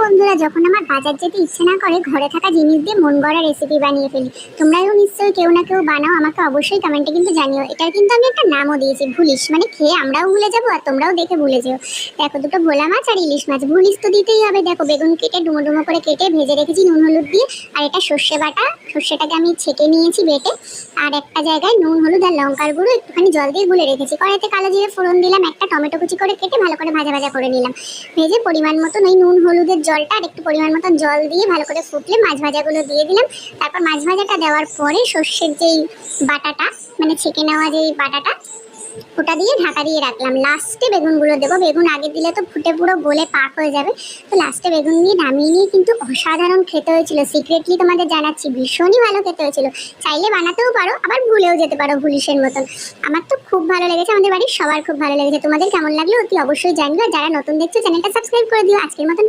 বন্ধুরা, যখন আমার বাজার যেতে ইচ্ছে না করে ঘরে থাকা জিনিস দিয়ে মন গড়া রেসিপি বানিয়ে ফেলি। তোমরাও নিশ্চয়ই কেউ না কেউ বানাও, আমাকে অবশ্যই কমেন্টে কিন্তু জানিও। এটার কিন্তু আমি একটা নামও দিয়েছি, ভুলিস। মানে খেয়ে আমরাও ভুলে যাবো আর তোমরাও দেখে ভুলে যেও। দেখো, দুটো ভোলা মাছ আর ইলিশ মাছ, ভুলিস তো দিতেই হবে। দেখো, বেগুন কেটে ডুমো ডুমো করে কেটে ভেজে রেখেছি নুন হলুদ দিয়ে। আর এটা সর্ষে বাটা, সর্ষেটাকে আমি ছেঁকে নিয়েছি বেটে। আর একটা জায়গায় নুন হলুদ আর লঙ্কার গুঁড়ো একটুখানি জল দিয়ে গুলে রেখেছি। কড়াইতে কালো জিরে ফোড়ন দিলাম, একটা টমেটো কুচি করে কেটে ভালো করে ভাজা ভাজা করে নিলাম। ভেজে পরিমাণ মতন ওই নুন হলুদের জলটা আর একটু পরিমাণ মতন জল দিয়ে ভালো করে ফুটলে মাছ ভাজাগুলো দিয়ে দিলাম। তারপর মাছ ভাজাটা দেওয়ার পরে সর্ষের যেই বাটাটা, মানে ছেঁকে নেওয়া যেই বাটাটা, ওটা দিয়ে ঢাকা দিয়ে রাখলাম। লাস্টে বেগুনগুলো দেবো। বেগুন আগে দিলে তো ফুটে পুরো গলে পাক হয়ে যাবে। তো লাস্টে বেগুন দিয়ে নামিয়ে নিয়ে কিন্তু অসাধারণ খেতে হয়েছিল। সিক্রেটলি তোমাদের জানাচ্ছি, ভীষণই ভালো খেতে হয়েছিল। চাইলে বানাতেও পারো, আবার ভুলেও যেতে পারো ভুলিশের মতন। আমার তো খুব ভালো লেগেছে, আমাদের বাড়ির সবার খুব ভালো লেগেছে। তোমাদের কেমন লাগলো অতি অবশ্যই জানিও। যারা নতুন দেখছো চ্যানেলটা সাবস্ক্রাইব করে দিও। আজকের মতন